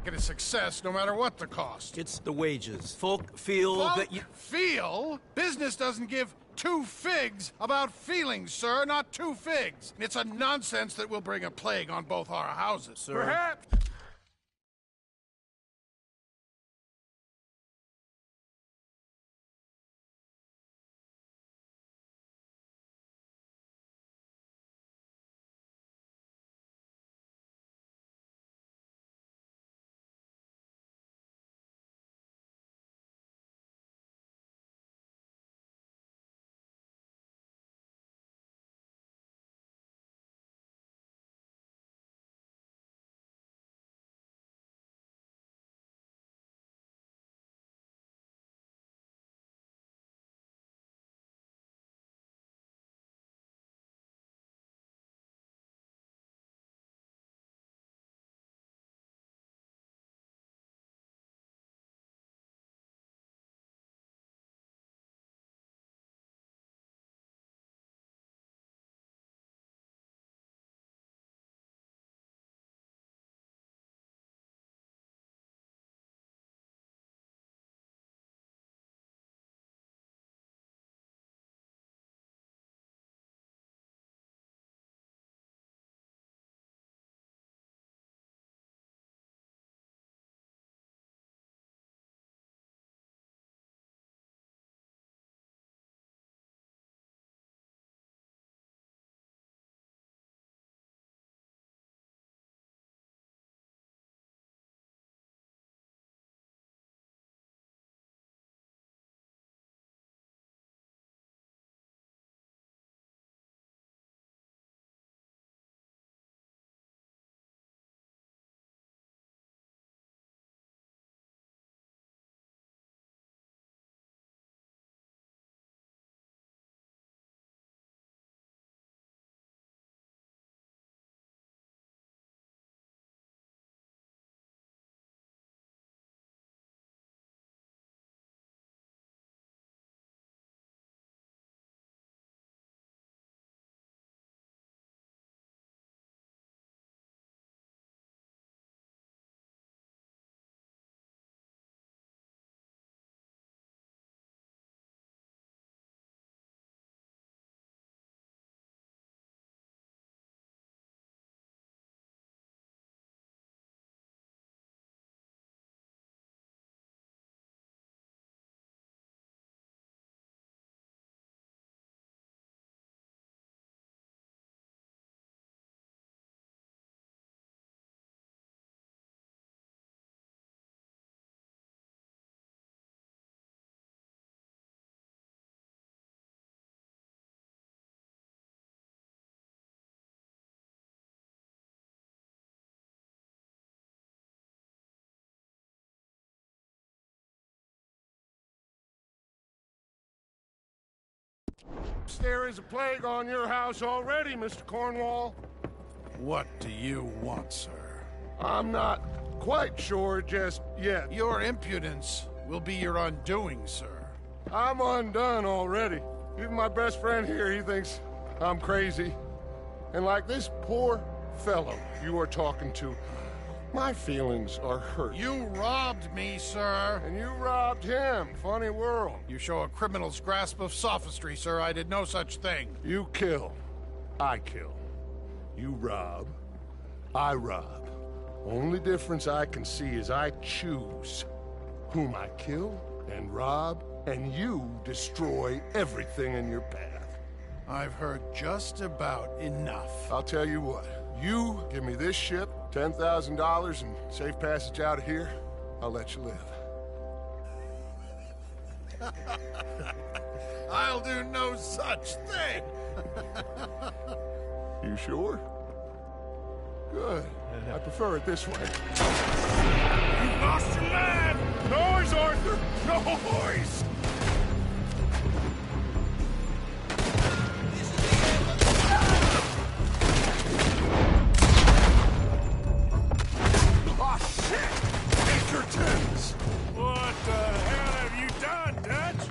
get a success no matter what the cost. It's the wages. Folk feel that you... Feel? Business doesn't give two figs about feelings, sir, not two figs. It's a nonsense that will bring a plague on both our houses. Sir. Perhaps. There is a plague on your house already, Mr. Cornwall. What do you want, sir? I'm not quite sure just yet. Your impudence will be your undoing, sir. I'm undone already. Even my best friend here, he thinks I'm crazy. And like this poor fellow you are talking to, my feelings are hurt. You robbed me, sir. And you robbed him. Funny world. You show a criminal's grasp of sophistry, sir. I did no such thing. You kill. I kill. You rob. I rob. Only difference I can see is I choose whom I kill and rob, and you destroy everything in your path. I've heard just about enough. I'll tell you what. You give me this ship, $10,000 and safe passage out of here, I'll let you live. I'll do no such thing. You sure? Good. I prefer it this way. You've lost your man! Noise, Arthur! Noise! What the hell have you done, Dutch?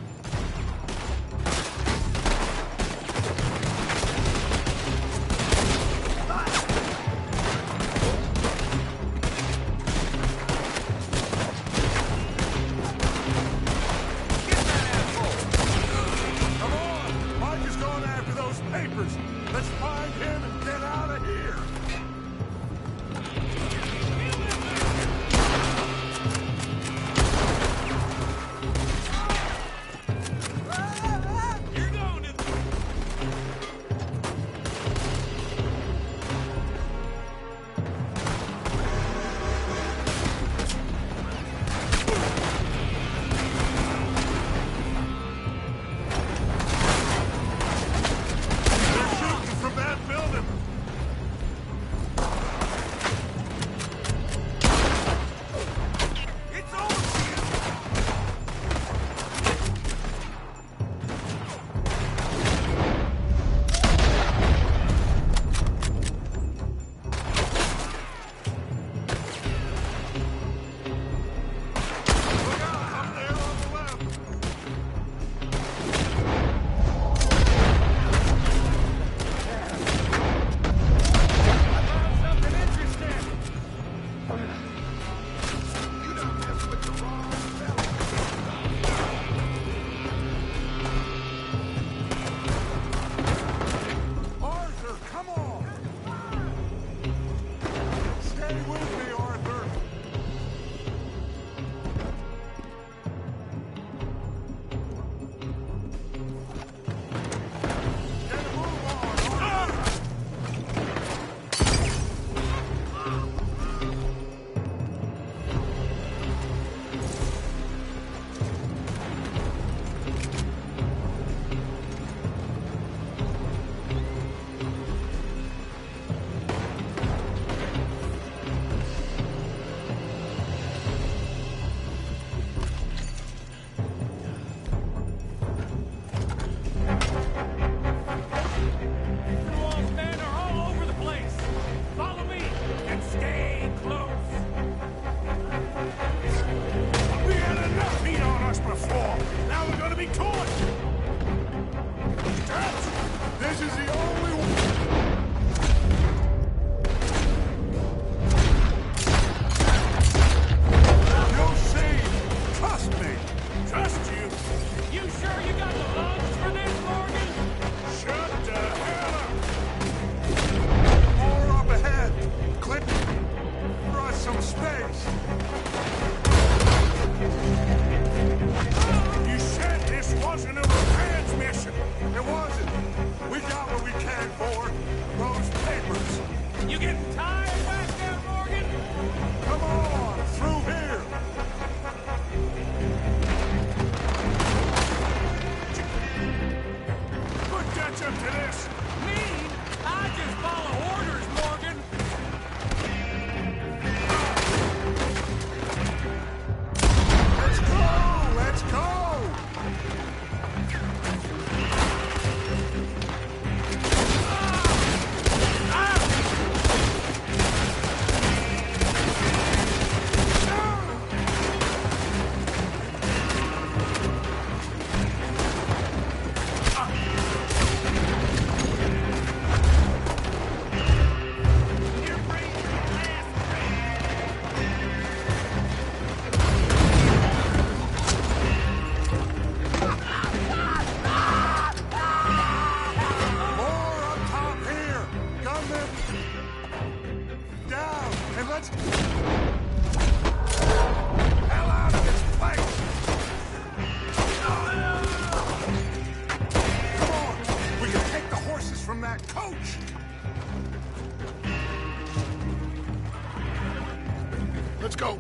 Let's go.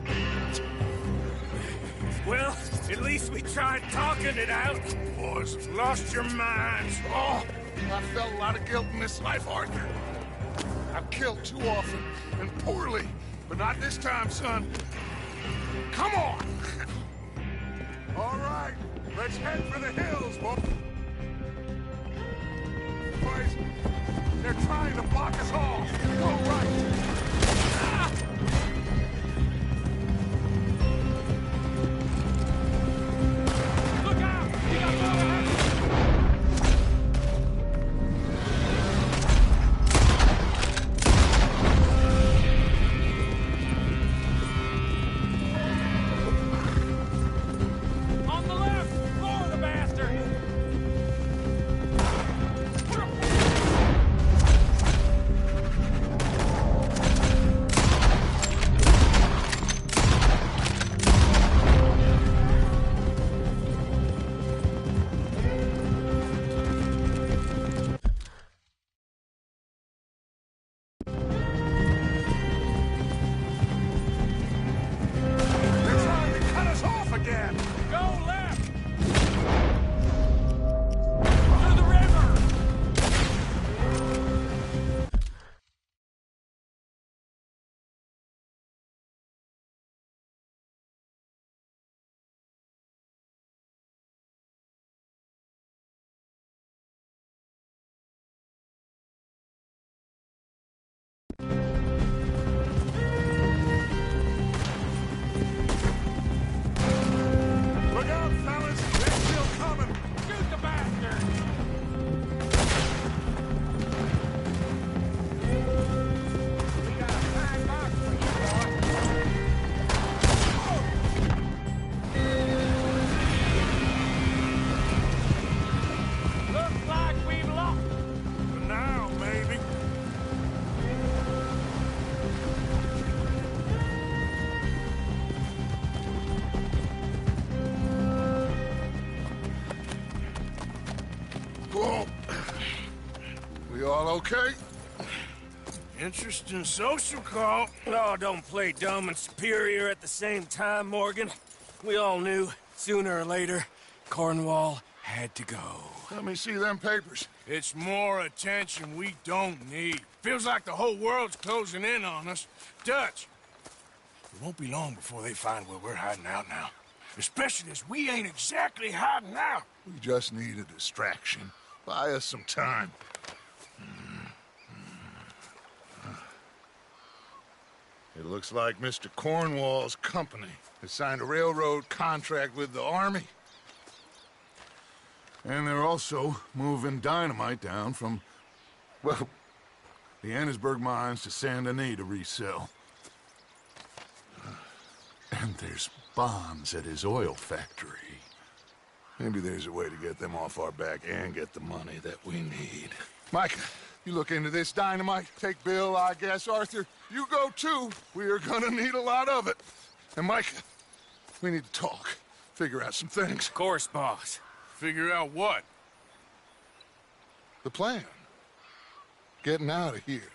Well, at least we tried talking it out. Boys have lost your minds. Oh, I felt a lot of guilt in this life, Arthur. I've killed too often and poorly, but not this time, son. Come on! All right, let's head for the hills, boys. They're trying to block us off. Go right. Ah! Look out! We got more ahead! On the left! More of the bastard! They're trying to cut us off again. Go left! To the river! Look out, fellas. They're still coming. Shoot the bastard! We got a fine box for you, boy. Looks like we've lost. For now, maybe. Whoa. We all okay? Interesting social call. Oh, don't play dumb and superior at the same time, Morgan. We all knew, sooner or later, Cornwall had to go. Let me see them papers. It's more attention we don't need. Feels like the whole world's closing in on us. Dutch, it won't be long before they find where we're hiding out now. Especially as we ain't exactly hiding out. We just need a distraction. Buy us some time. It looks like Mr. Cornwall's company has signed a railroad contract with the Army. And they're also moving dynamite down from, well, the Annesburg mines to Saint Denis to resell. And there's bombs at his oil factory. Maybe there's a way to get them off our back and get the money that we need. Micah, you look into this dynamite. Take Bill, I guess. Arthur, you go too. We are gonna need a lot of it. And Micah, we need to talk. Figure out some things. Of course, boss. Figure out what? The plan. Getting out of here.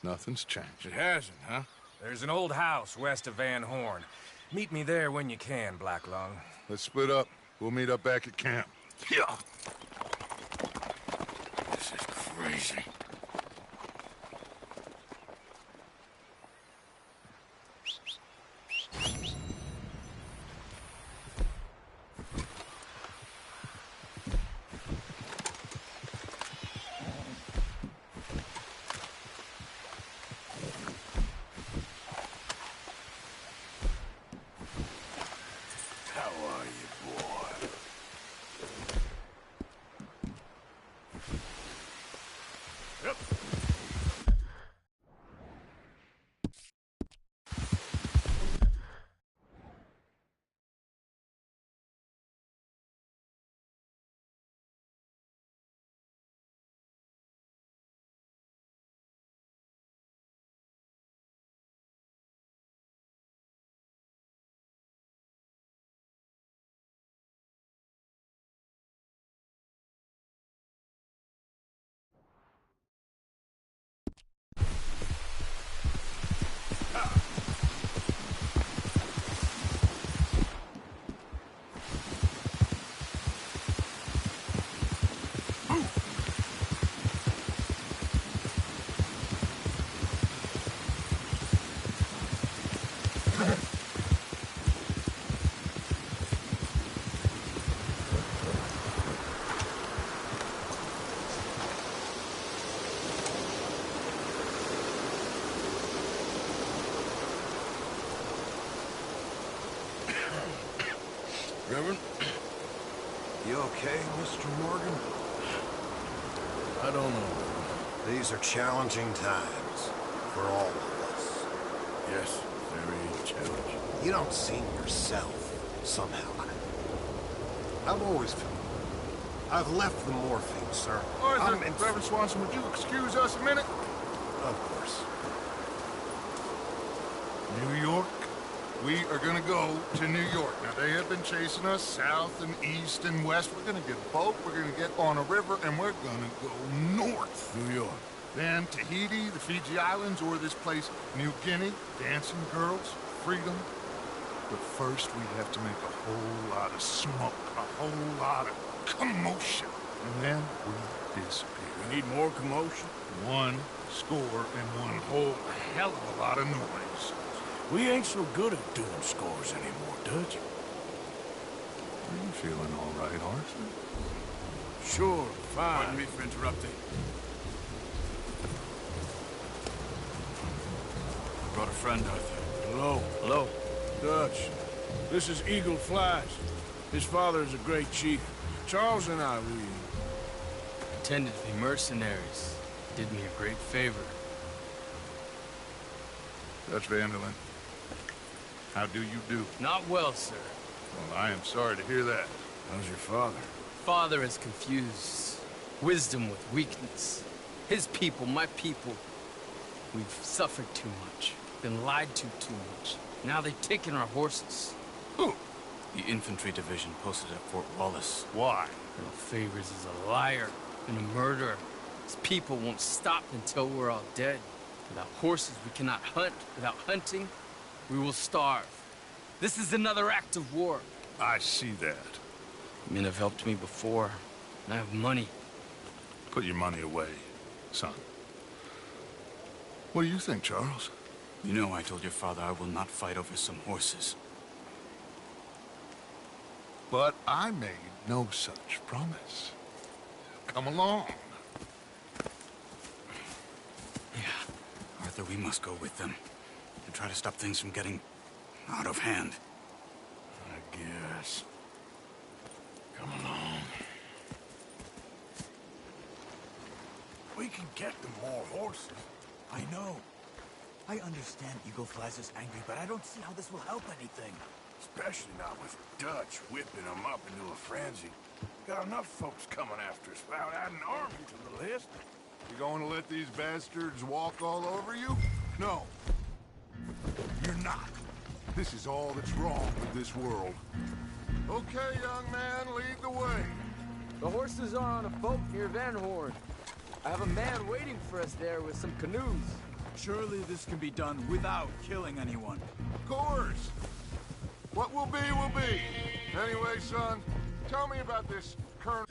Nothing's changed. It hasn't, huh? There's an old house west of Van Horn. Meet me there when you can, Black Lung. Let's split up. We'll meet up back at camp. Yeah. This is crazy. How are you, boy? Reverend? You okay, Mr. Morgan? I don't know. These are challenging times for all of us. Yes, very challenging. You don't seem yourself, somehow. I've always felt... I've left the morphine, sir. Arthur, Reverend Swanson, would you excuse us a minute? Of course. New York? We are gonna go to New York. Now, they have been chasing us south and east and west. We're gonna get a boat, we're gonna get on a river, and we're gonna go north. New York. Then Tahiti, the Fiji Islands, or this place, New Guinea, dancing girls, freedom. But first, we have to make a whole lot of smoke, a whole lot of commotion. And then we disappear. We need more commotion. One score and one whole hell of a lot of noise. We ain't so good at doing scores anymore, Dutch. Are you feeling all right, Arthur? Sure, fine. Pardon me for interrupting. Brought a friend, Arthur. Hello. Hello. Dutch. This is Eagle Flies. His father is a great chief. Charles and I, we... Pretended to be mercenaries. Did me a great favor. Dutch Vanderlyn, how do you do? Not well, sir. Well, I am sorry to hear that. How's your father? Father has confused wisdom with weakness. His people, my people. We've suffered too much. Been lied to too much. Now they've taken our horses. Who? The infantry division posted at Fort Wallace. Why? Colonel Favors is a liar and a murderer. His people won't stop until we're all dead. Without horses, we cannot hunt. Without hunting, we will starve. This is another act of war. I see that. Men have helped me before, and I have money. Put your money away, son. What do you think, Charles? You know I told your father I will not fight over some horses. But I made no such promise. Come along. Yeah, Arthur, we must go with them. To try to stop things from getting out of hand. I guess. Come along. We can get them more horses. I know. I understand Eagle Flies is angry, but I don't see how this will help anything. Especially not with Dutch whipping them up into a frenzy. Got enough folks coming after us without adding an army to the list. You going to let these bastards walk all over you? No. You're not. This is all that's wrong with this world. Okay, young man, lead the way. The horses are on a boat near Van Horn. I have a man waiting for us there with some canoes. Surely this can be done without killing anyone. Of course. What will be, will be. Anyway, son, tell me about this Colonel...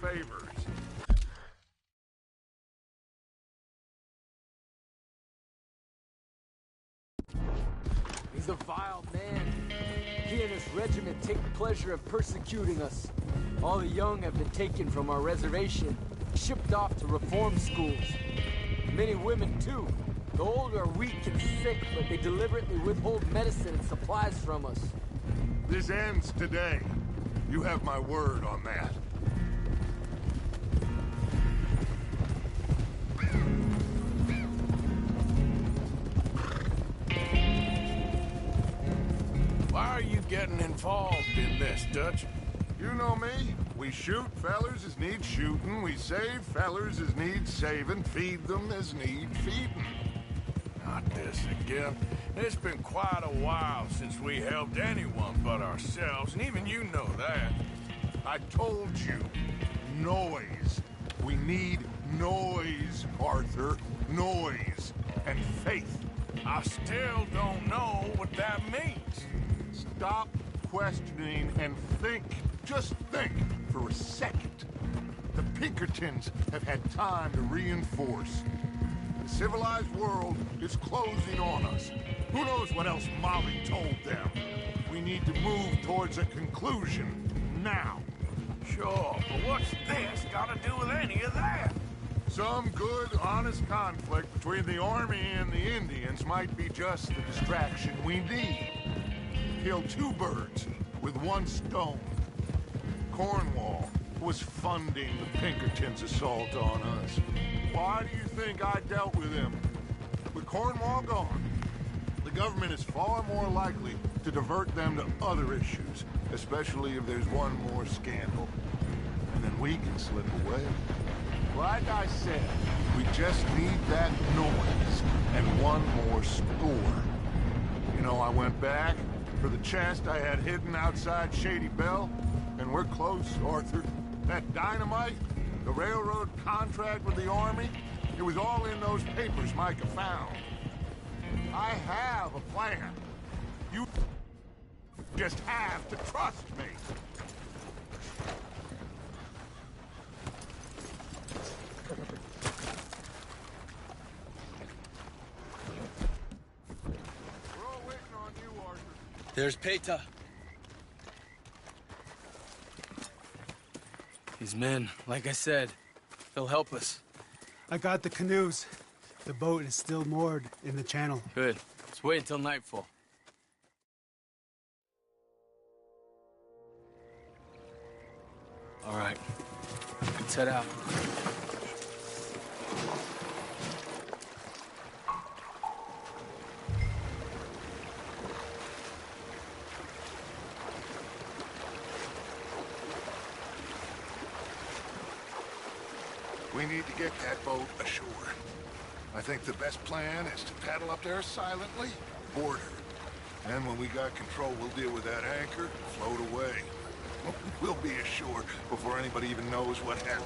Favors. He's a vile man. He and his regiment take pleasure in persecuting us. All the young have been taken from our reservation, shipped off to reform schools. Many women, too. The old are weak and sick, but they deliberately withhold medicine and supplies from us. This ends today. You have my word on that. Why are you getting involved in this, Dutch? You know me. We shoot fellers as need shooting. We save fellers as need saving. Feed them as need feeding. Not this again. It's been quite a while since we helped anyone but ourselves, and even you know that. I told you. Noise. We need noise, Arthur. noise, and faith. I still don't know what that means. Stop questioning and think. Just think for a second. The Pinkertons have had time to reinforce. The civilized world is closing on us. Who knows what else Molly told them? We need to move towards a conclusion now. Sure, but what's this got to do with any of that? Some good, honest conflict between the army and the Indians might be just the distraction we need. Kill two birds with one stone. Cornwall was funding the Pinkertons' assault on us. Why do you think I dealt with him? With Cornwall gone, the government is far more likely to divert them to other issues, especially if there's one more scandal. And then we can slip away. Like I said, we just need that noise and one more score. You know, I went back for the chest I had hidden outside Shady Belle, and we're close, Arthur. That dynamite, the railroad contract with the army, it was all in those papers Micah found. I have a plan. You just have to trust me. We're all waiting on you, Arthur. There's Peta. These men, like I said, they'll help us. I got the canoes. The boat is still moored in the channel. Good. Let's wait until nightfall. All right. Let's head out. We need to get that boat ashore. I think the best plan is to paddle up there silently, board her. And when we got control, we'll deal with that anchor and float away. We'll be ashore before anybody even knows what happened.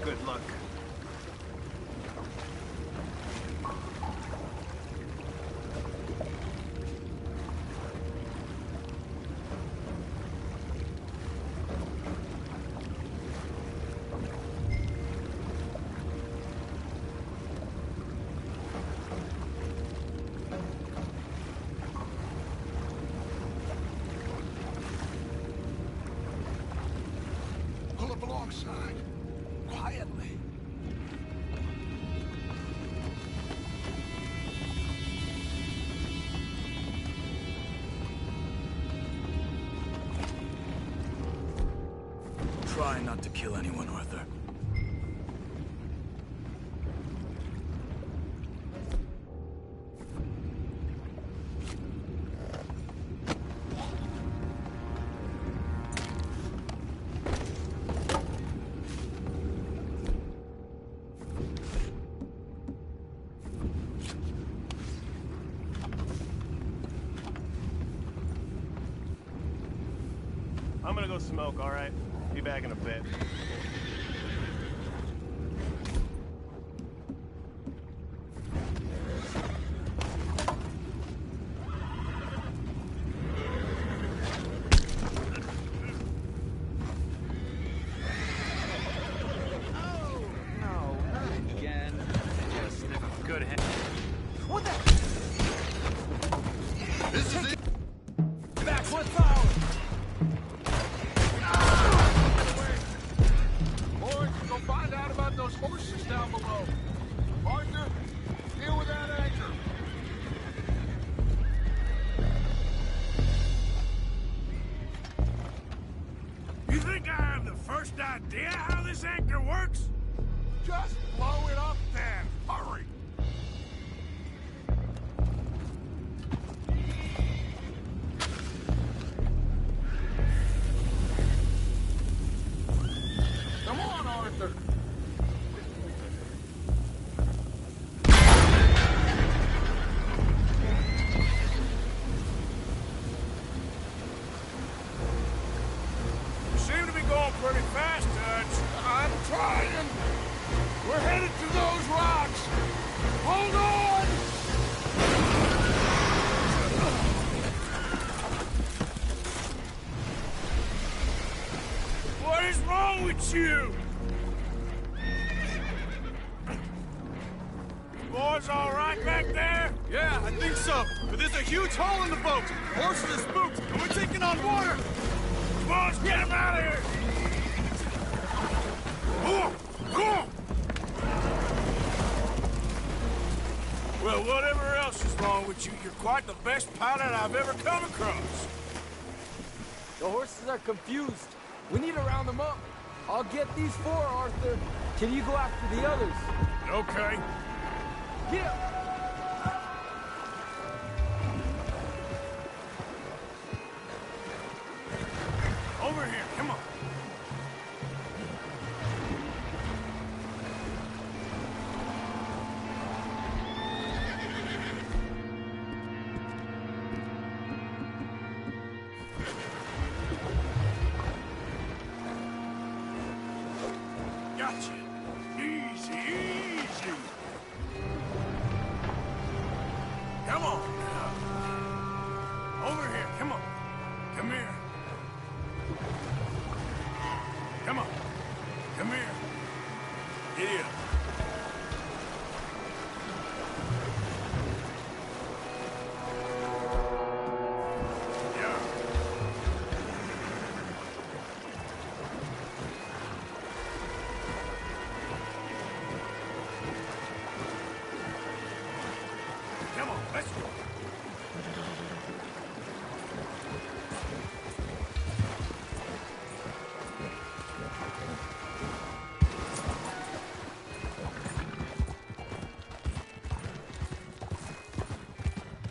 Good luck. Pull up alongside, quietly. Try not to kill anyone, Arthur. I'm gonna go smoke, all right? Be back in a bit. No, not again. Just have a good hand. What the? This is it. Back foot forward! Boys, go find out about those horses down below. Arthur, deal with that anchor. You think I have the first idea how this anchor works? Just blow it up then. Hurry. Come on, Arthur. You seem to be going pretty fast. wrong with you? Boys all right back there? Yeah, I think so. But there's a huge hole in the boat. Horses are spooked, and we're taking on water. Come on, let's get him out of here! Well, whatever else is wrong with you, you're quite the best pilot I've ever come across. The horses are confused. We need to round them up. I'll get these four, Arthur. Can you go after the others? Okay. Yeah. Over here, come on. Gotcha. Easy, easy. Come on now. Over here, come on. Come here. Come on. Come here. Get up. Yeah. Come on, let's go.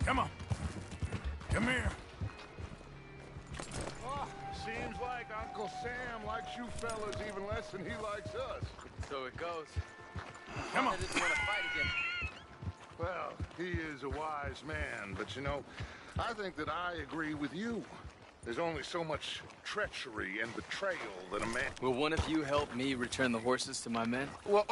Come on. Come here. Oh, seems like Uncle Sam likes you fellas even less than he likes us. So it goes. Come on. I didn't want to fight again. Well, he is a wise man, but you know, I think that I agree with you. There's only so much treachery and betrayal that a man... Will one of you help me return the horses to my men? Well,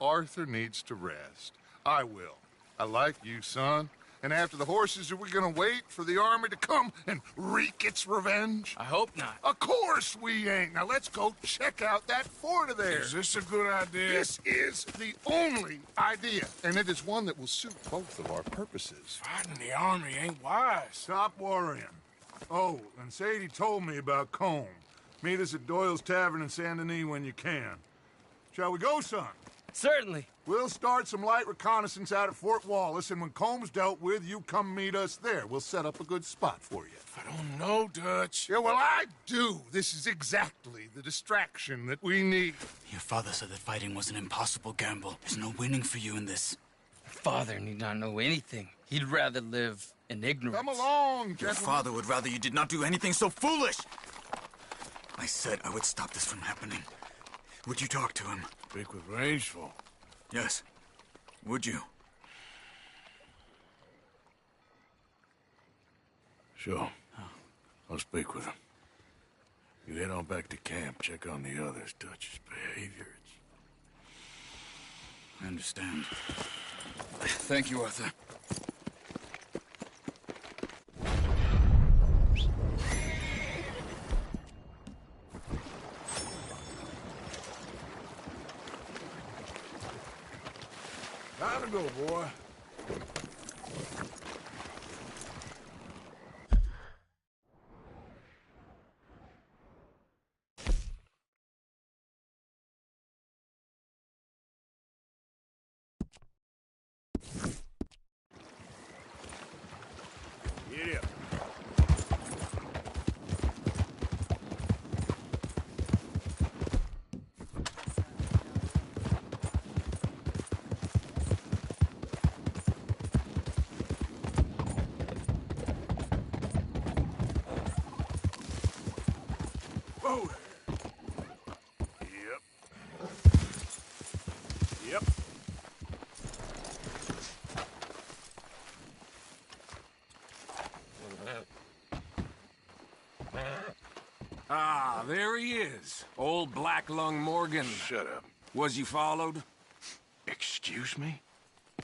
Arthur needs to rest. I will. I like you, son. And after the horses, are we gonna wait for the army to come and wreak its revenge? I hope not. Of course we ain't. Now let's go check out that fort of theirs. Is this a good idea? This is the only idea, and it is one that will suit both of our purposes. Fighting the army ain't wise. Stop worrying. Oh, and Sadie told me about Combe. Meet us at Doyle's Tavern in Saint Denis when you can. Shall we go, son? Certainly. We'll start some light reconnaissance out at Fort Wallace, and when Comb's dealt with, you come meet us there. We'll set up a good spot for you. I don't know, Dutch. Yeah, well, I do. This is exactly the distraction that we need. Your father said that fighting was an impossible gamble. There's no winning for you in this. Father need not know anything. He'd rather live in ignorance. Come along, Your gentlemen. father would rather you did not do anything so foolish. I said I would stop this from happening. Would you talk to him? Speak with Rangeful. Yes. Would you? Sure. I'll speak with him. You head on back to camp, check on the others, Dutch's behavior. I understand. Thank you, Arthur. Time to go, boy. Get up. Whoa there. Yep. Ah, there he is. Old Black Lung Morgan. Shut up. Was you followed? Excuse me?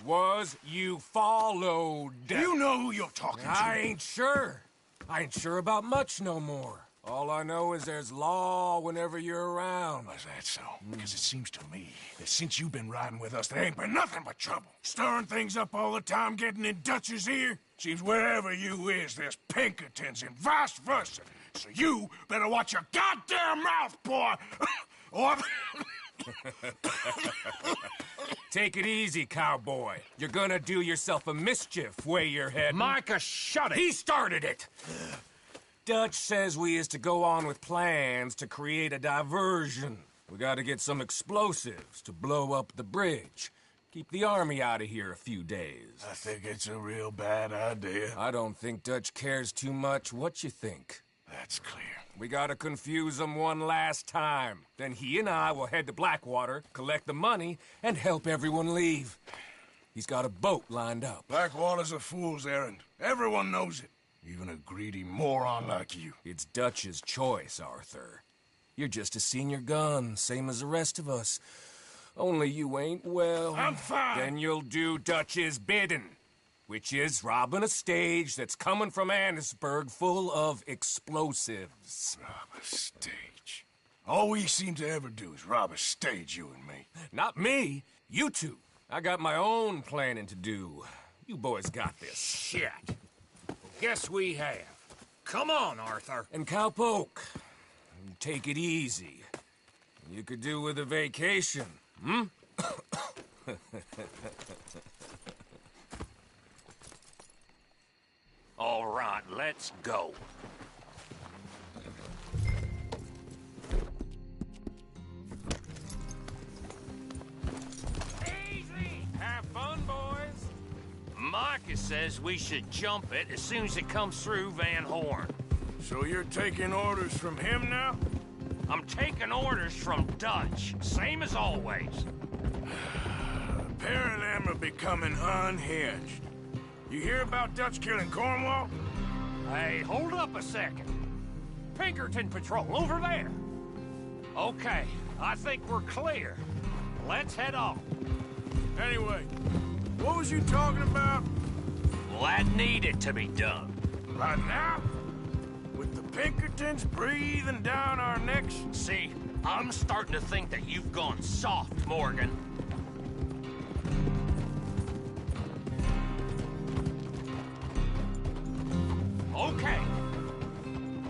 Was you followed? You know who you're talking to. I ain't sure. I ain't sure about much no more. All I know is there's law whenever you're around. Is that so? Because it seems to me that since you've been riding with us, there ain't been nothing but trouble. Stirring things up all the time, getting in Dutch's ear. Seems wherever you is, there's Pinkertons and vice versa. So you better watch your goddamn mouth, boy! Or... Take it easy, cowboy. You're gonna do yourself a mischief way you're heading. Micah, shut it! He started it! Dutch says we is to go on with plans to create a diversion. We gotta get some explosives to blow up the bridge. Keep the army out of here a few days. I think it's a real bad idea. I don't think Dutch cares too much what you think. That's clear. We gotta confuse him one last time. Then he and I will head to Blackwater, collect the money, and help everyone leave. He's got a boat lined up. Blackwater's a fool's errand. Everyone knows it. Even a greedy moron like you. It's Dutch's choice, Arthur. You're just a senior gun, same as the rest of us. Only you ain't well. I'm fine. Then you'll do Dutch's bidding, which is robbing a stage that's coming from Annisburg full of explosives. Rob a stage. All we seem to ever do is rob a stage, you and me. Not me. You two. I got my own planning to do. You boys got this. Shit. Guess we have. Come on, Arthur. And Cowpoke, take it easy. You could do with a vacation, hmm? All right, let's go. Easy! Have fun, boys! Micah says we should jump it as soon as it comes through Van Horn. So you're taking orders from him now? I'm taking orders from Dutch, same as always. A pair of them are becoming unhinged. You hear about Dutch killing Cornwall? Hey, hold up a second. Pinkerton Patrol, over there. Okay, I think we're clear. Let's head on. Anyway, what was you talking about? Well, that needed to be done. Right now? With the Pinkertons breathing down our necks? See, I'm starting to think that you've gone soft, Morgan. Okay,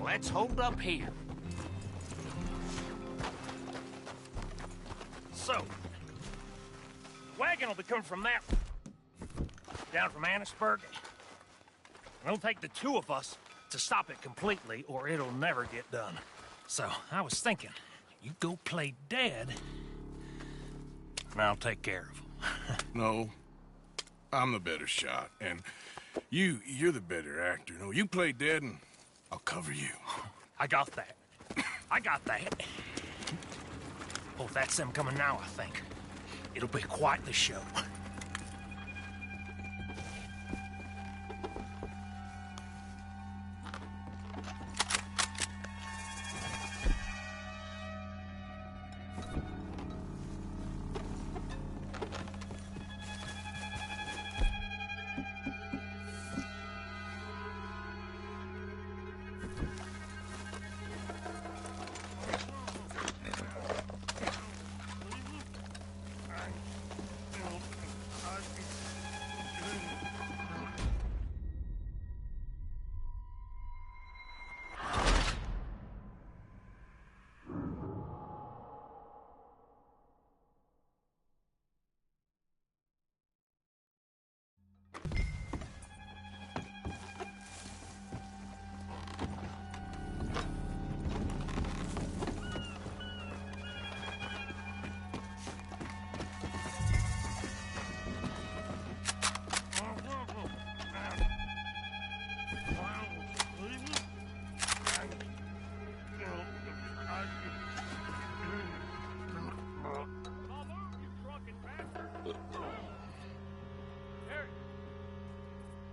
let's hold up here. So, wagon will be coming from that down from Annisburg. It'll take the two of us to stop it completely, or it'll never get done. So, I was thinking, you go play dead, and I'll take care of him. No, I'm the better shot, and you're the better actor. No, you play dead, and I'll cover you. I got that. I got that. Oh, that's them coming now, I think. It'll be quite the show.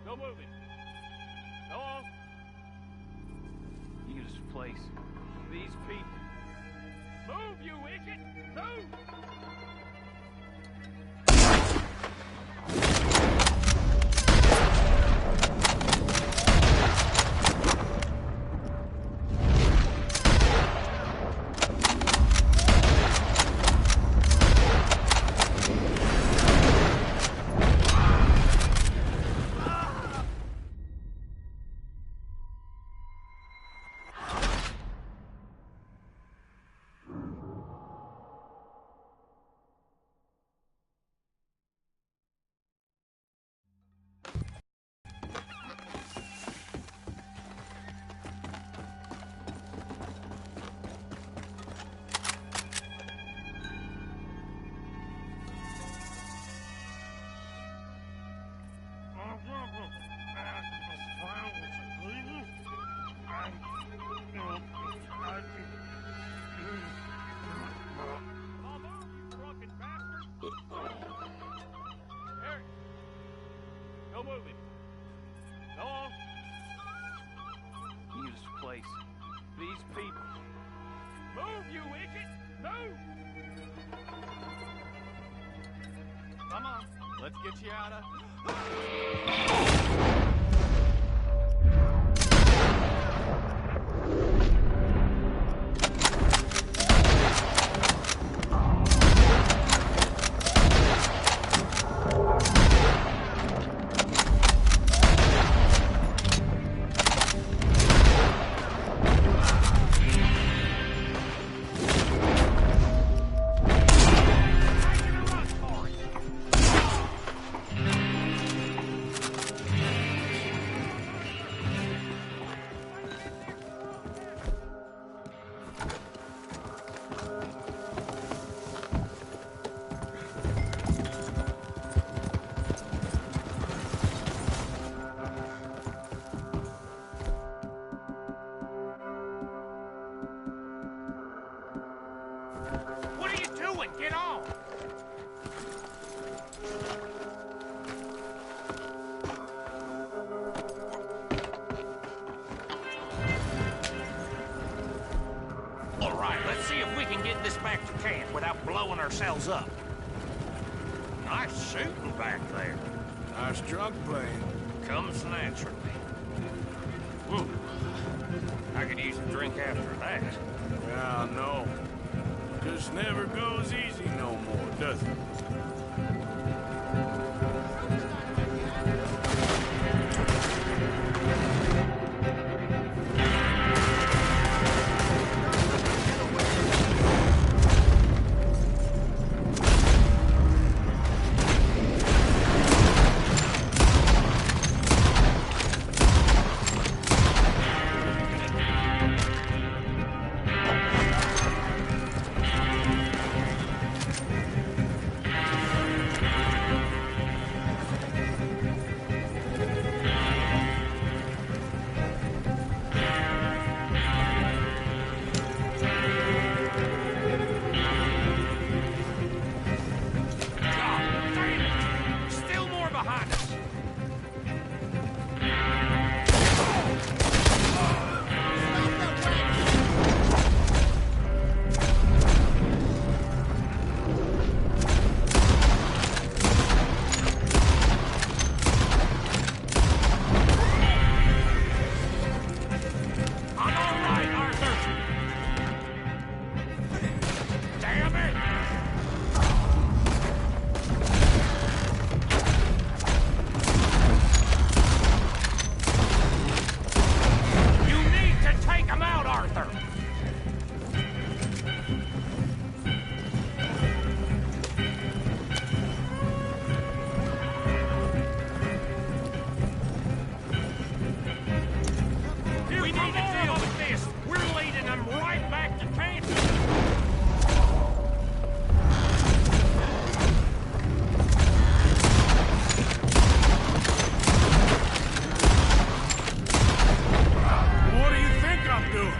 No moving. Go on. Use place. These people. Move, you idiot! Move! Come on, let's get you out of... What are you doing? Get on! All right, let's see if we can get this back to camp without blowing ourselves up. Nice shooting back there. Nice drunk playing. Comes naturally. Ooh, I could use a drink after that. Yeah, I know. Just never goes easy no more, does it? Still more behind us. I'm all right, Arthur. Damn it! You need to take him out, Arthur! We need to deal with this! We're leading them right back to camp! What do you think I'm doing?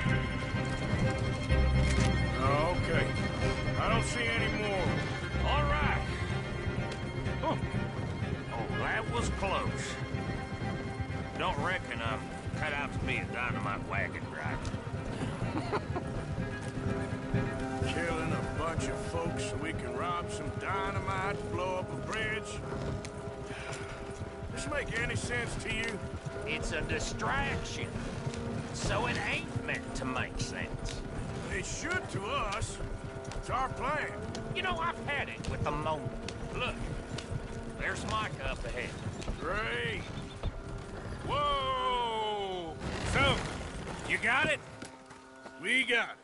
Oh, okay. I don't see any more. All right. Oh, that was close. Don't reckon I'm cut out to be a dynamite wagon driver. Killing a bunch of folks so we can rob some dynamite, blow up a bridge. This make any sense to you? It's a distraction. So it ain't meant to make sense. It should to us. It's our plan. You know, I've had it with the moment. Look, there's Micah up ahead. Great. Whoa! So, you got it? We got it.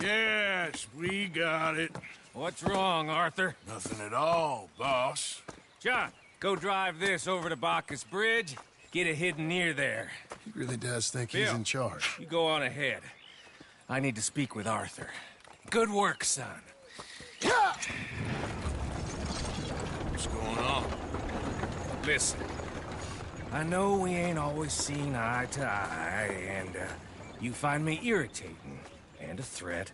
Yes, we got it. What's wrong, Arthur? Nothing at all, boss. John, go drive this over to Bacchus Bridge. Get it hidden near there. He really does think he's Bill, in charge. You go on ahead. I need to speak with Arthur. Good work, son. What's going on? Listen, I know we ain't always seen eye to eye, and you find me irritating and a threat,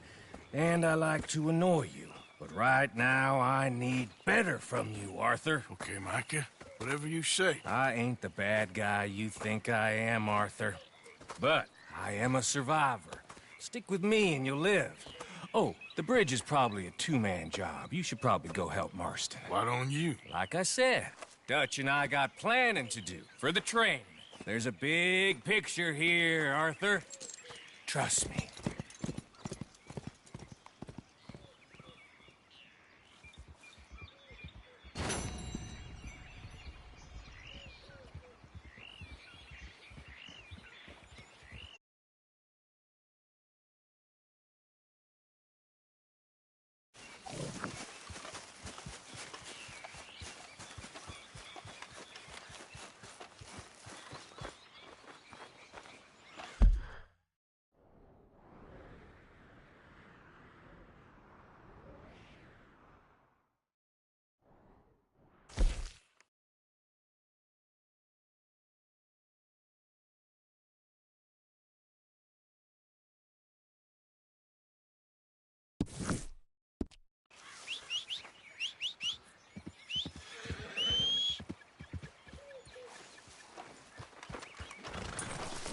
and I like to annoy you. But right now, I need better from you, Arthur. Okay, Micah. Whatever you say. I ain't the bad guy you think I am, Arthur. But I am a survivor. Stick with me and you'll live. Oh, the bridge is probably a two-man job. You should probably go help Marston. Why don't you? Like I said, Dutch and I got planning to do for the train. There's a big picture here, Arthur. Trust me.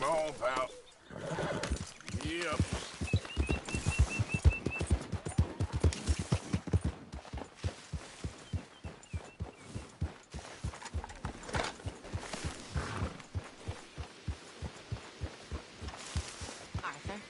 Come on, pal. Yep. Arthur?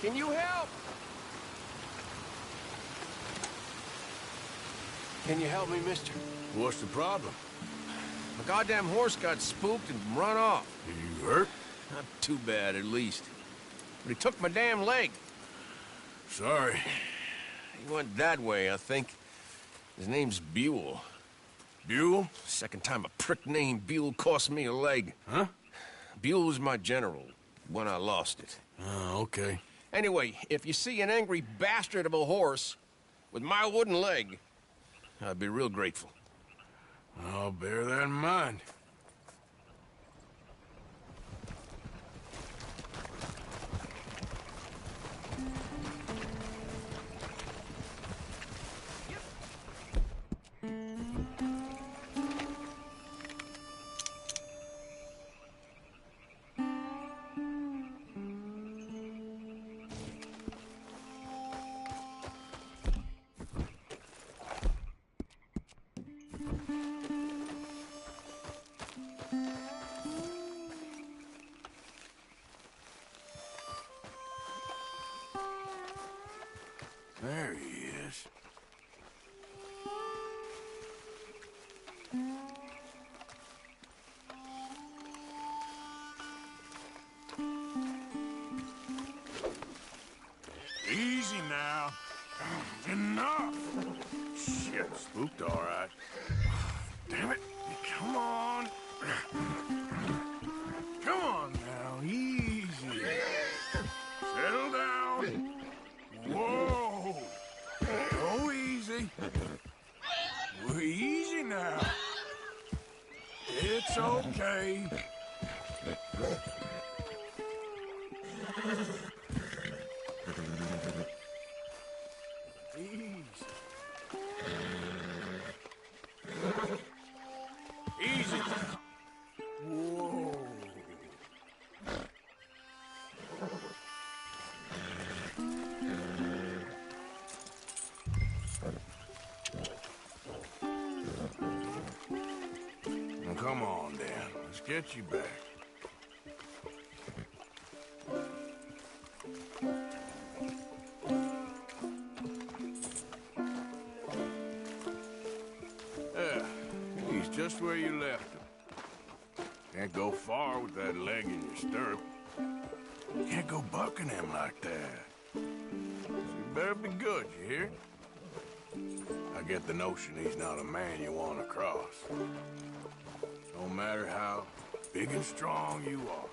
Can you help? Can you help me, mister? What's the problem? My goddamn horse got spooked and run off. You hurt? Not too bad, at least. But he took my damn leg. Sorry. He went that way, I think. His name's Buell. Buell? Second time a prick named Buell cost me a leg. Huh? Buell was my general when I lost it. Oh, okay. Anyway, if you see an angry bastard of a horse with my wooden leg, I'd be real grateful. I'll bear that in mind. There he is. Easy now. Enough! Shit, spooked all right. Damn it. Come on. Come on now, easy. Settle down. Whoa. Go easy. We're easy now. It's okay. Easy now. Whoa. Now, come on, Dan. Let's get you back. Yeah, he's just where you left him. Can't go far with that leg in your stirrup. Can't go bucking him like that. So you better be good, you hear? I get the notion he's not a man you want to cross. No matter how big and strong you are.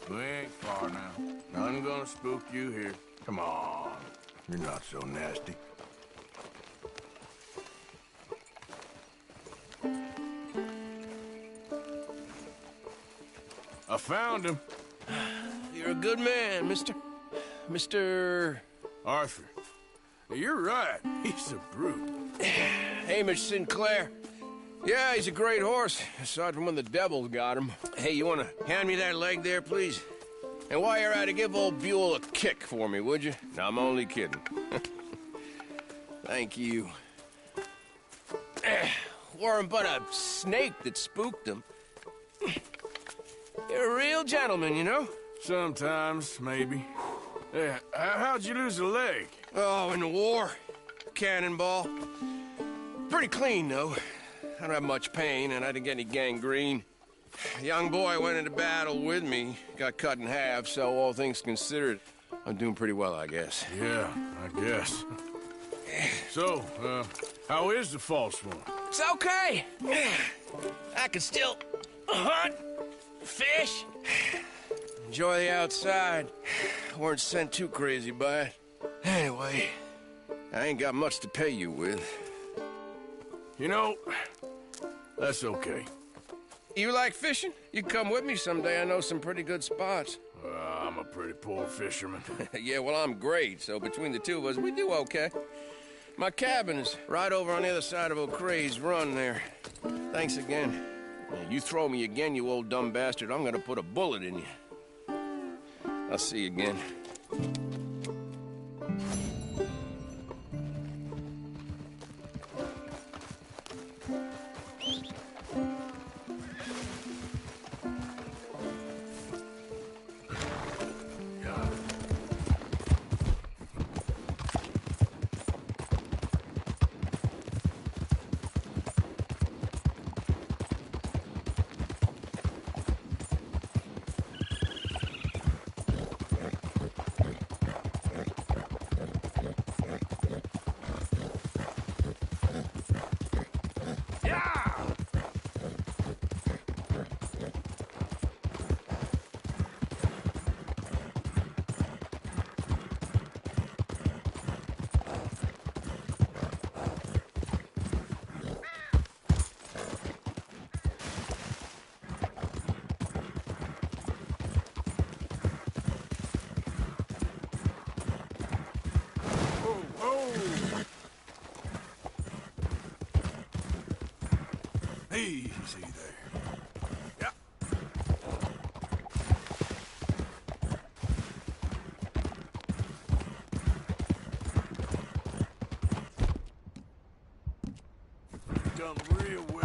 We ain't far now. Nothing gonna spook you here. Come on. You're not so nasty. I found him. You're a good man, Mr. Arthur. You're right. He's a brute. Hamish Sinclair. Yeah, he's a great horse, aside from when the devil got him. Hey, you want to hand me that leg there, please? And while you're at it, give old Buell a kick for me, would you? No, I'm only kidding. Thank you. Weren't but a snake that spooked him. You're a real gentleman, you know? Sometimes, maybe. Yeah, how'd you lose a leg? Oh, in the war. Cannonball. Pretty clean, though. I don't have much pain, and I didn't get any gangrene. A young boy went into battle with me, got cut in half, so all things considered, I'm doing pretty well, I guess. Yeah, I guess. So, how is the false one? It's okay. I can still hunt, fish, enjoy the outside. Weren't sent too crazy by it. Anyway, I ain't got much to pay you with. You know, that's okay. You like fishing? You can come with me someday. I know some pretty good spots. I'm a pretty poor fisherman. Yeah, well, I'm great, so between the two of us, we do okay. My cabin is right over on the other side of O'Creagh's Run there. Thanks again. You throw me again, you old dumb bastard, I'm gonna put a bullet in you. I'll see you again. Easy there. Yeah. Done real well.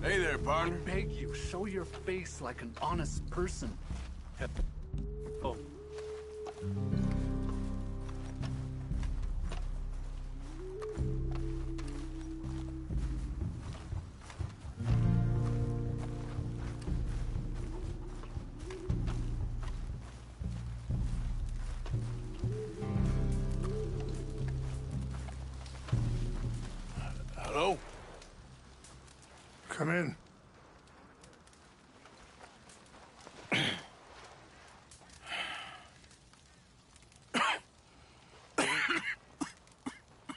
Hey there, partner. I beg you, show your face like an honest person. Oh. Hello? Come in.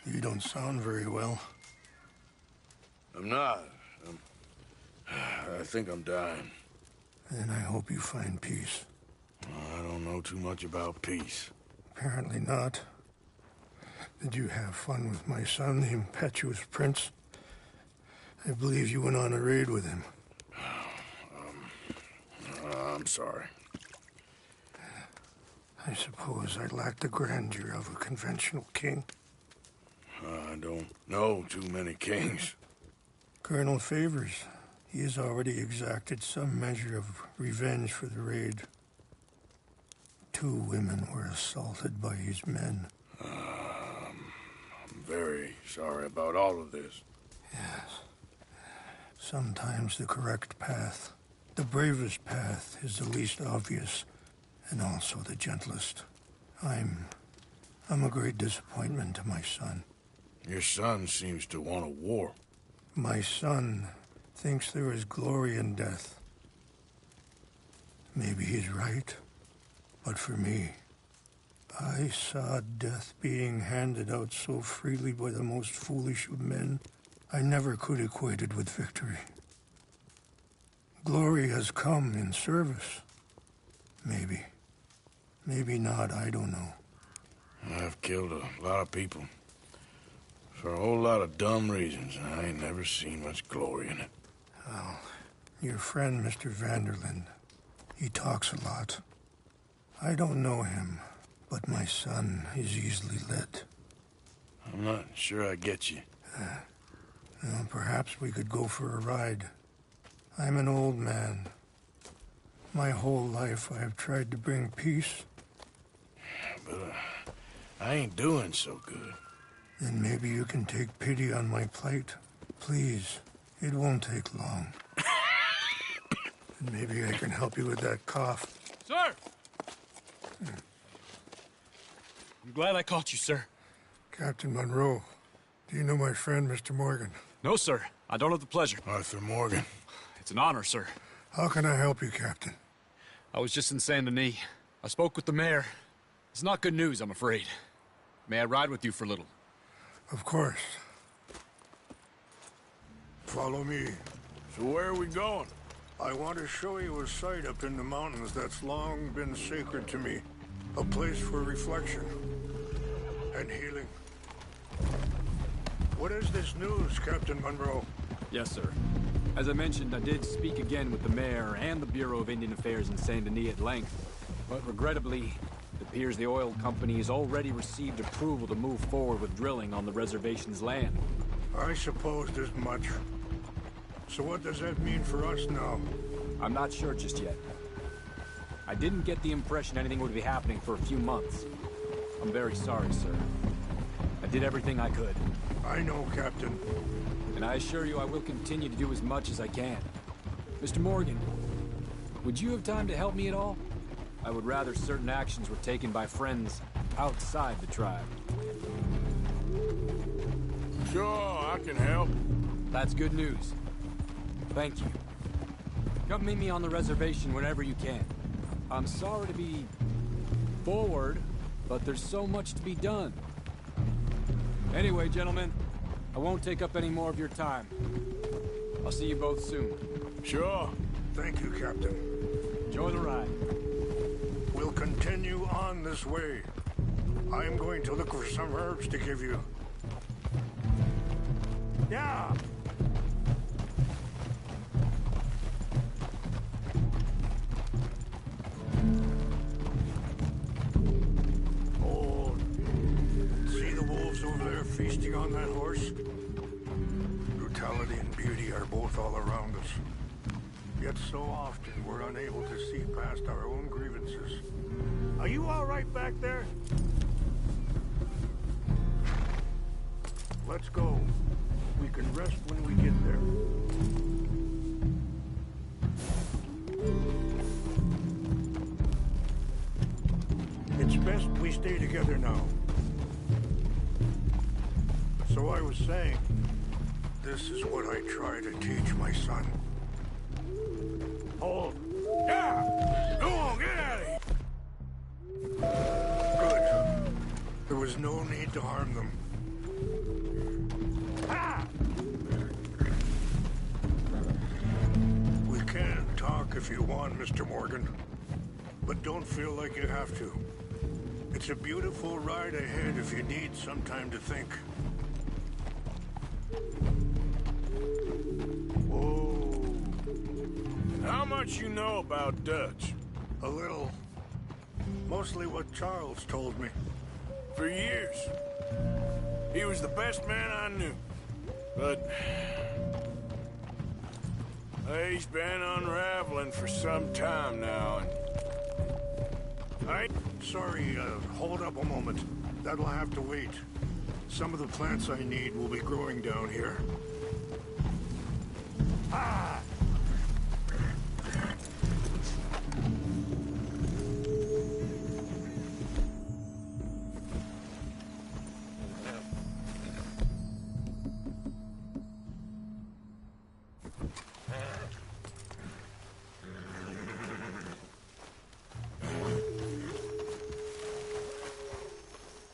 You don't sound very well. I'm not. I think I'm dying. Then I hope you find peace. I don't know too much about peace. Apparently not. Did you have fun with my son, the impetuous prince? I believe you went on a raid with him. I'm sorry. I suppose I lack the grandeur of a conventional king. I don't know too many kings. Colonel Favors, he has already exacted some measure of revenge for the raid. 2 women were assaulted by his men. I'm very sorry about all of this. Yes. Sometimes the correct path, the bravest path, is the least obvious, and also the gentlest. I'm a great disappointment to my son. Your son seems to want a war. My son thinks there is glory in death. Maybe he's right, but for me, I saw death being handed out so freely by the most foolish of men, I never could equate it with victory. Glory has come in service. Maybe. Maybe not, I don't know. I've killed a lot of people. For a whole lot of dumb reasons, and I ain't never seen much glory in it. Well, your friend, Mr. Vanderlyn, he talks a lot. I don't know him, but my son is easily led. I'm not sure I get you. Well, perhaps we could go for a ride. I'm an old man. My whole life I have tried to bring peace. But I ain't doing so good. Then maybe you can take pity on my plight. Please, It won't take long. And maybe I can help you with that cough. Sir! I'm glad I caught you, sir. Captain Monroe, do you know my friend, Mr. Morgan? No, sir. I don't have the pleasure. Arthur Morgan. It's an honor, sir. How can I help you, Captain? I was just in Saint Denis. I spoke with the mayor. It's not good news, I'm afraid. May I ride with you for a little? Of course. Follow me. So where are we going? I want to show you a site up in the mountains that's long been sacred to me. A place for reflection and healing. What is this news, Captain Monroe? Yes, sir. As I mentioned, I did speak again with the mayor and the Bureau of Indian Affairs in Saint Denis at length. But regrettably, it appears the oil company has already received approval to move forward with drilling on the reservation's land. I supposed as much. So what does that mean for us now? I'm not sure just yet. I didn't get the impression anything would be happening for a few months. I'm very sorry, sir. I did everything I could. I know, Captain. And I assure you I will continue to do as much as I can. Mr. Morgan, would you have time to help me at all? I would rather certain actions were taken by friends outside the tribe. Sure, I can help. That's good news. Thank you. Come meet me on the reservation whenever you can. I'm sorry to be forward, but there's so much to be done. Anyway, gentlemen, I won't take up any more of your time. I'll see you both soon. Sure. Thank you, Captain. Enjoy the ride. We'll continue on this way. I am going to look for some herbs to give you. Yeah! Oh, see the wolves over there feasting on that horse? Brutality and beauty are both all around us. Yet so often we're unable to see past our own grievances. Are you all right back there? Let's go. We can rest when we get there. It's best we stay together now. So I was saying, this is what I try to teach my son. Hold. Yeah! Go on, get out of here! Good. There was no need to harm them. Ah! We can talk if you want, Mr. Morgan. But don't feel like you have to. It's a beautiful ride ahead if you need some time to think. How much you know about Dutch? A little. Mostly what Charles told me. For years. He was the best man I knew. But... he's been unraveling for some time now, and... Sorry, hold up a moment. That'll have to wait. Some of the plants I need will be growing down here. Ah!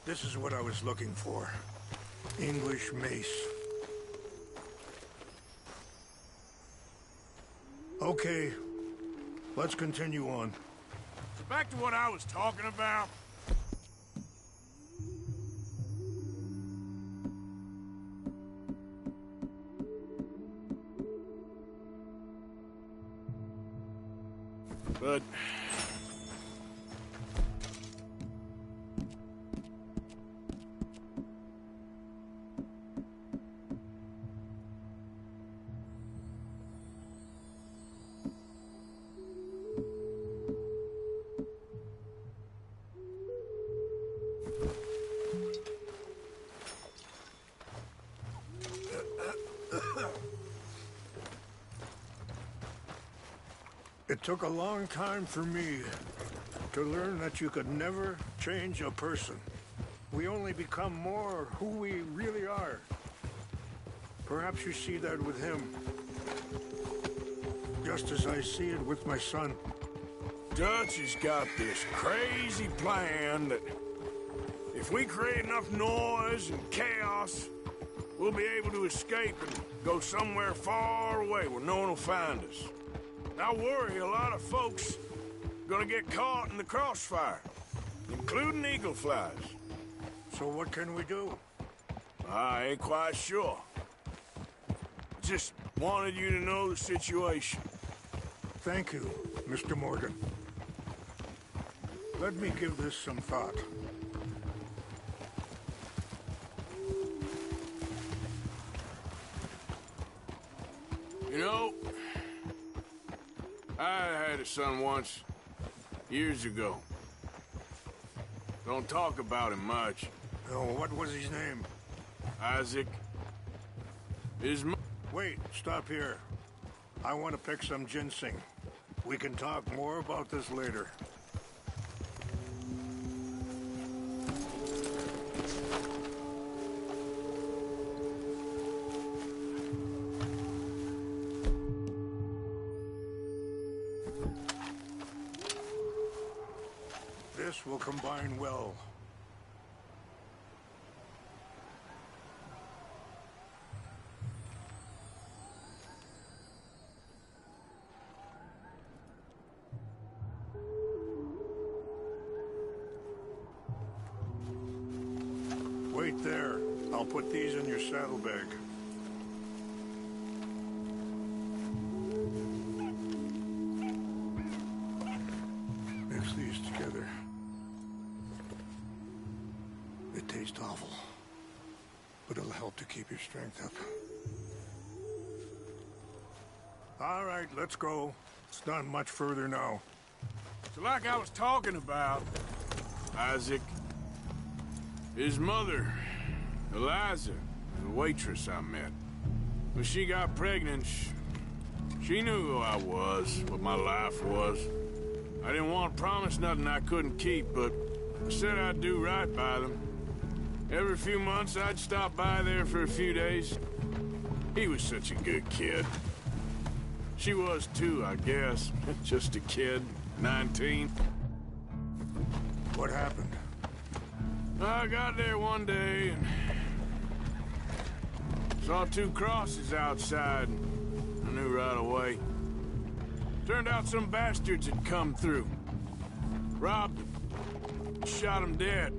This is what I was looking for. English mace. Okay, let's continue on. Back to what I was talking about. But... It took a long time for me to learn that you could never change a person. We only become more who we really are. Perhaps you see that with him, just as I see it with my son. Dutch has got this crazy plan that if we create enough noise and chaos, we'll be able to escape and go somewhere far away where no one will find us. I worry a lot of folks are gonna get caught in the crossfire, including eagle flies. So what can we do? I ain't quite sure. Just wanted you to know the situation. Thank you, Mr. Morgan. Let me give this some thought. You know, I had a son once, years ago. Don't talk about him much. Oh, what was his name? Isaac. Wait, stop here. I want to pick some ginseng. We can talk more about this later. This will combine well. Wait there. I'll put these in your saddlebag. Mix these together. It tastes awful, but it'll help to keep your strength up. All right, let's go. It's not much further now. So like I was talking about, Isaac, his mother, Eliza, the waitress I met. When she got pregnant, she knew who I was, what my life was. I didn't want to promise nothing I couldn't keep, but I said I'd do right by them. Every few months, I'd stop by there for a few days. He was such a good kid. She was too, I guess. Just a kid, 19. What happened? I got there one day and saw two crosses outside. I knew right away. Turned out some bastards had come through. Robbed them. Shot them dead.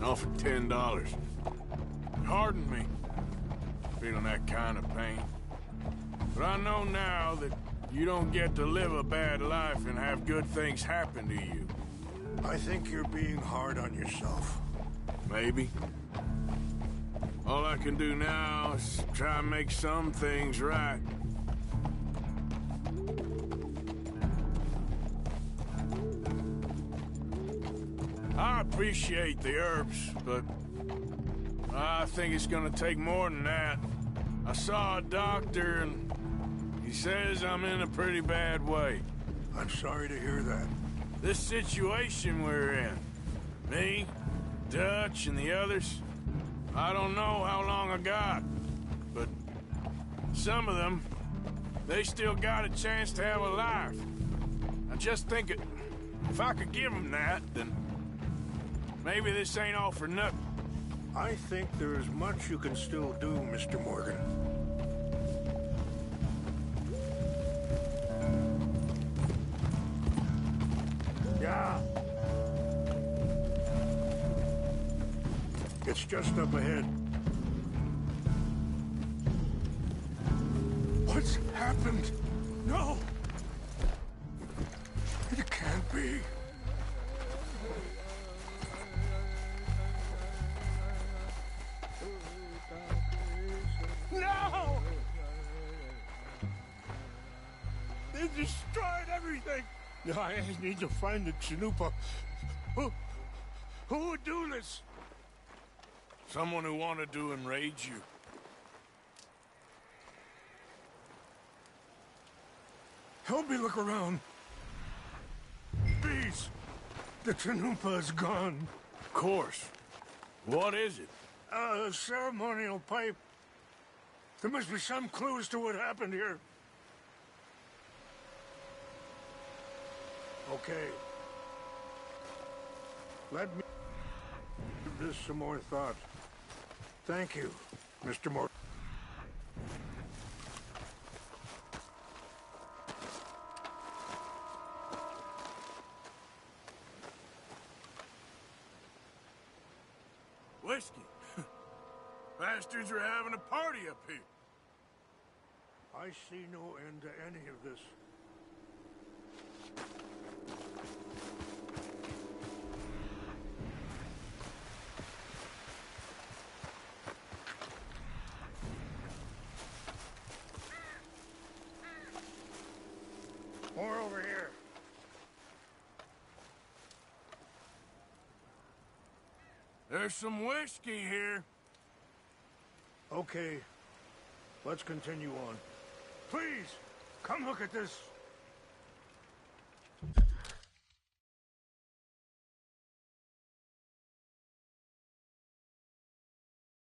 Offered $10. It hardened me, feeling that kind of pain. But I know now that you don't get to live a bad life and have good things happen to you. I think you're being hard on yourself. Maybe. All I can do now is try and make some things right. I appreciate the herbs, but I think it's gonna take more than that. I saw a doctor and he says I'm in a pretty bad way. I'm sorry to hear that. This situation we're in, me, Dutch, and the others, I don't know how long I got, but some of them, they still got a chance to have a life. I just think if I could give them that, then maybe this ain't all for nothing. I think there is much you can still do, Mr. Morgan. Yeah. It's just up ahead. What's happened? No! It can't be. No! They destroyed everything! I need to find the Chanupa. Who would do this? Someone who wanted to enrage you. Help me look around. Please. The Tanupa is gone. Of course. What is it? A ceremonial pipe. There must be some clues to what happened here. Okay. Let me give this some more thought. Thank you, Mr. Morton. Whiskey. Bastards are having a party up here. I see no end to any of this. More over here. There's some whiskey here. Okay. Let's continue on. Please, come look at this.